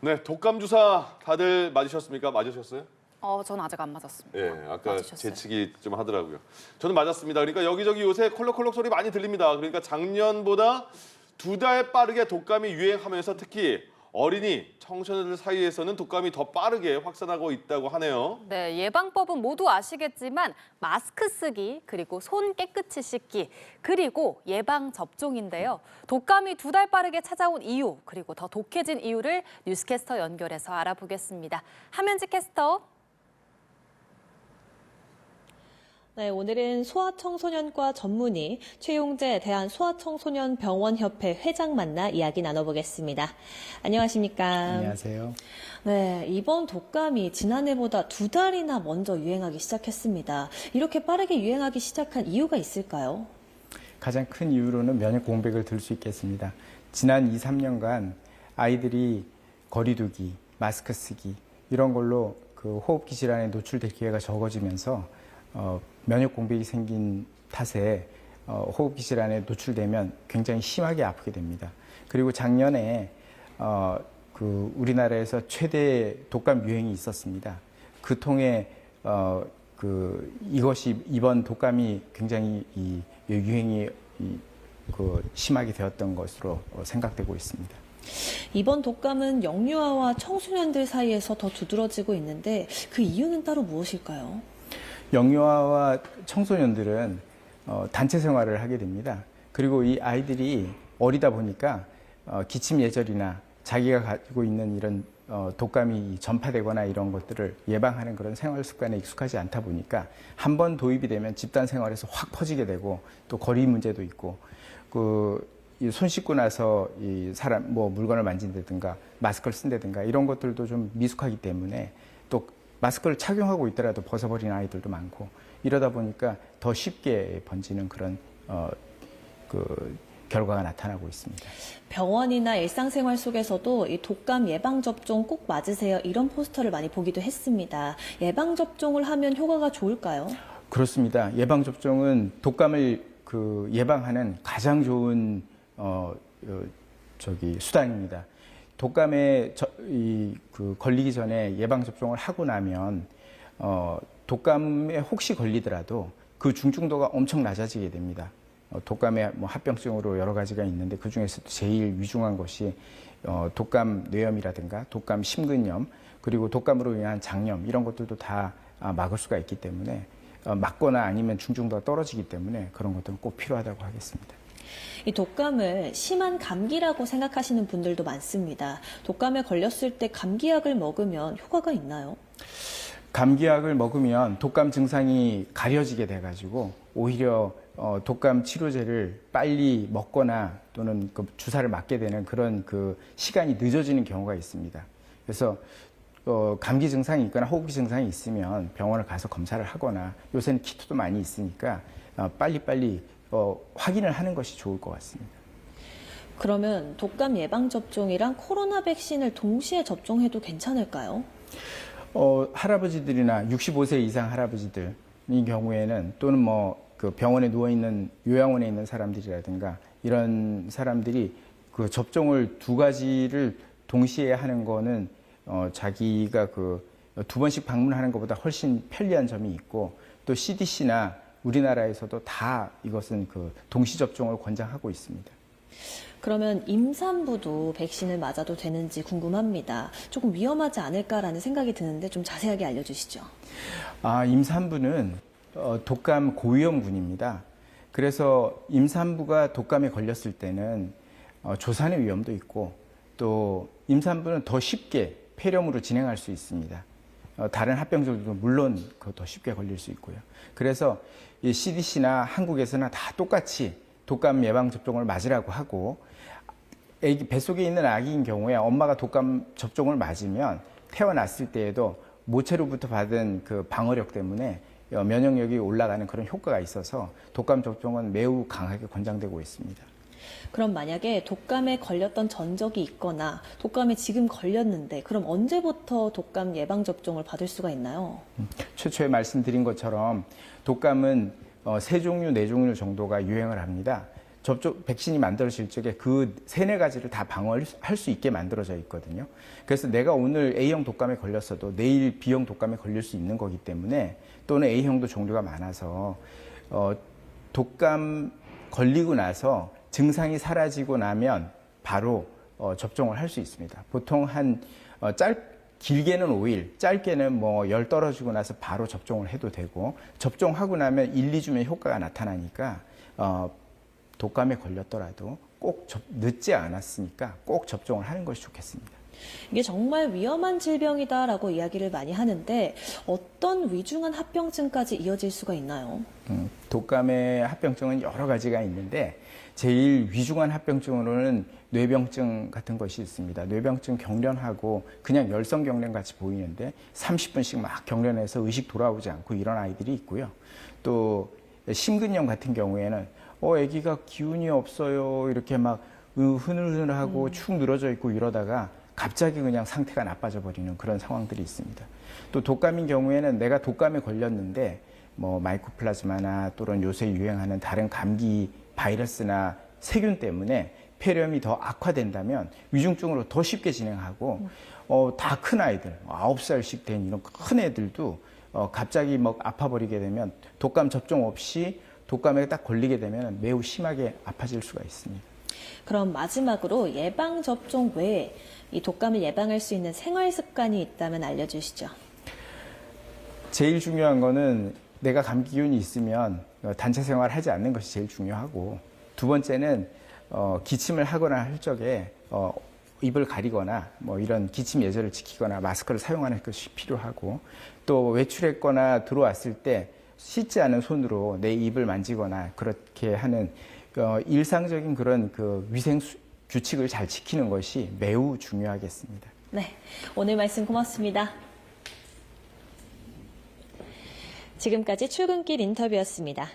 네, 독감 주사 다들 맞으셨습니까? 맞으셨어요? 저는 아직 안 맞았습니다. 예, 아까 맞으셨어요? 재치기 좀 하더라고요. 저는 맞았습니다. 그러니까 여기저기 요새 콜록콜록 소리 많이 들립니다. 그러니까 작년보다 2달 빠르게 독감이 유행하면서 특히 어린이, 청소년들 사이에서는 독감이 더 빠르게 확산하고 있다고 하네요. 네, 예방법은 모두 아시겠지만 마스크 쓰기, 그리고 손 깨끗이 씻기, 그리고 예방 접종인데요. 독감이 2달 빠르게 찾아온 이유, 그리고 더 독해진 이유를 뉴스캐스터 연결해서 알아보겠습니다. 함현지 캐스터. 네, 오늘은 소아청소년과 전문의 최용재 대한소아청소년병원협회 회장 만나 이야기 나눠보겠습니다. 안녕하십니까? 안녕하세요. 네, 이번 독감이 지난해보다 2달이나 먼저 유행하기 시작했습니다. 이렇게 빠르게 유행하기 시작한 이유가 있을까요? 가장 큰 이유로는 면역 공백을 들 수 있겠습니다. 지난 2, 3년간 아이들이 거리두기, 마스크 쓰기 이런 걸로 그 호흡기 질환에 노출될 기회가 적어지면서 면역 공백이 생긴 탓에 호흡기 질환에 노출되면 굉장히 심하게 아프게 됩니다. 그리고 작년에 그 우리나라에서 최대 독감 유행이 있었습니다. 그 통해 이것이 이번 독감이 굉장히 유행이 심하게 되었던 것으로 생각되고 있습니다. 이번 독감은 영유아와 청소년들 사이에서 더 두드러지고 있는데 그 이유는 따로 무엇일까요? 영유아와 청소년들은 단체 생활을 하게 됩니다. 그리고 이 아이들이 어리다 보니까 기침 예절이나 자기가 가지고 있는 이런 독감이 전파되거나 이런 것들을 예방하는 그런 생활 습관에 익숙하지 않다 보니까 한 번 도입이 되면 집단 생활에서 확 퍼지게 되고 또 거리 문제도 있고 손 씻고 나서 이 사람 물건을 만진다든가 마스크를 쓴다든가 이런 것들도 좀 미숙하기 때문에 또 마스크를 착용하고 있더라도 벗어버리는 아이들도 많고 이러다 보니까 더 쉽게 번지는 그런 결과가 나타나고 있습니다. 병원이나 일상생활 속에서도 이 독감 예방접종 꼭 맞으세요 이런 포스터를 많이 보기도 했습니다. 예방접종을 하면 효과가 좋을까요? 그렇습니다. 예방접종은 독감을 예방하는 가장 좋은 수단입니다. 독감에 걸리기 전에 예방접종을 하고 나면 독감에 혹시 걸리더라도 그 중증도가 엄청 낮아지게 됩니다. 독감의 합병증으로 여러 가지가 있는데 그 중에서도 제일 위중한 것이 독감 뇌염이라든가 독감 심근염 그리고 독감으로 인한 장염 이런 것들도 다 막을 수가 있기 때문에 막거나 아니면 중증도가 떨어지기 때문에 그런 것들은 꼭 필요하다고 하겠습니다. 이 독감을 심한 감기라고 생각하시는 분들도 많습니다. 독감에 걸렸을 때 감기약을 먹으면 효과가 있나요? 감기약을 먹으면 독감 증상이 가려지게 돼가지고 오히려 독감 치료제를 빨리 먹거나 또는 주사를 맞게 되는 그런 시간이 늦어지는 경우가 있습니다. 그래서 감기 증상이 있거나 호흡기 증상이 있으면 병원을 가서 검사를 하거나 요새는 키트도 많이 있으니까 빨리빨리 확인을 하는 것이 좋을 것 같습니다. 그러면 독감 예방접종이랑 코로나 백신을 동시에 접종해도 괜찮을까요? 할아버지들이나 65세 이상 할아버지들의 경우에는 또는 병원에 누워있는 요양원에 있는 사람들이라든가 이런 사람들이 접종을 2가지를 동시에 하는 거는 자기가 2번씩 방문하는 것보다 훨씬 편리한 점이 있고 또 CDC나 우리나라에서도 다 이것은 동시 접종을 권장하고 있습니다. 그러면 임산부도 백신을 맞아도 되는지 궁금합니다. 조금 위험하지 않을까라는 생각이 드는데 좀 자세하게 알려주시죠. 임산부는 독감 고위험군입니다. 그래서 임산부가 독감에 걸렸을 때는 조산의 위험도 있고 또 임산부는 더 쉽게 폐렴으로 진행할 수 있습니다. 다른 합병증도 물론 더 쉽게 걸릴 수 있고요. 그래서 이 CDC나 한국에서는 다 똑같이 독감 예방접종을 맞으라고 하고 뱃속에 있는 아기인 경우에 엄마가 독감 접종을 맞으면 태어났을 때에도 모체로부터 받은 방어력 때문에 면역력이 올라가는 그런 효과가 있어서 독감 접종은 매우 강하게 권장되고 있습니다. 그럼 만약에 독감에 걸렸던 전적이 있거나 독감에 지금 걸렸는데 그럼 언제부터 독감 예방접종을 받을 수가 있나요? 최초에 말씀드린 것처럼 독감은 3종류, 4종류 정도가 유행을 합니다. 백신이 만들어질 적에 그 3-4가지를 다 방어할 수 있게 만들어져 있거든요. 그래서 내가 오늘 A형 독감에 걸렸어도 내일 B형 독감에 걸릴 수 있는 거기 때문에, 또는 A형도 종류가 많아서 독감 걸리고 나서 증상이 사라지고 나면 바로 접종을 할 수 있습니다. 보통 길게는 5일, 짧게는 뭐 열 떨어지고 나서 바로 접종을 해도 되고, 접종하고 나면 1-2주면 효과가 나타나니까 독감에 걸렸더라도 꼭 늦지 않았으니까 꼭 접종을 하는 것이 좋겠습니다. 이게 정말 위험한 질병이다라고 이야기를 많이 하는데 어떤 위중한 합병증까지 이어질 수가 있나요? 독감의 합병증은 여러 가지가 있는데 제일 위중한 합병증으로는 뇌병증 같은 것이 있습니다. 뇌병증 경련하고 그냥 열성 경련 같이 보이는데 30분씩 막 경련해서 의식 돌아오지 않고 이런 아이들이 있고요. 또 심근염 같은 경우에는 아기가 기운이 없어요. 이렇게 막 흐늘흐늘하고 축 늘어져 있고 이러다가 갑자기 그냥 상태가 나빠져 버리는 그런 상황들이 있습니다. 또 독감인 경우에는 내가 독감에 걸렸는데 뭐 마이코플라즈마나 또는 요새 유행하는 다른 감기 바이러스나 세균 때문에 폐렴이 더 악화된다면 위중증으로 더 쉽게 진행하고 다 큰 아이들 9살씩 된 이런 큰 애들도 갑자기 막 아파버리게 되면 독감 접종 없이 독감에 딱 걸리게 되면 매우 심하게 아파질 수가 있습니다. 그럼 마지막으로 예방접종 외에 이 독감을 예방할 수 있는 생활 습관이 있다면 알려주시죠. 제일 중요한 거는 내가 감기 기운이 있으면 단체 생활을 하지 않는 것이 제일 중요하고, 두 번째는 기침을 하거나 할 적에 입을 가리거나 뭐 이런 기침 예절을 지키거나 마스크를 사용하는 것이 필요하고, 또 외출했거나 들어왔을 때 씻지 않은 손으로 내 입을 만지거나 그렇게 하는 일상적인 그런 그 위생 규칙을 잘 지키는 것이 매우 중요하겠습니다. 네, 오늘 말씀 고맙습니다. 지금까지 출근길 인터뷰였습니다.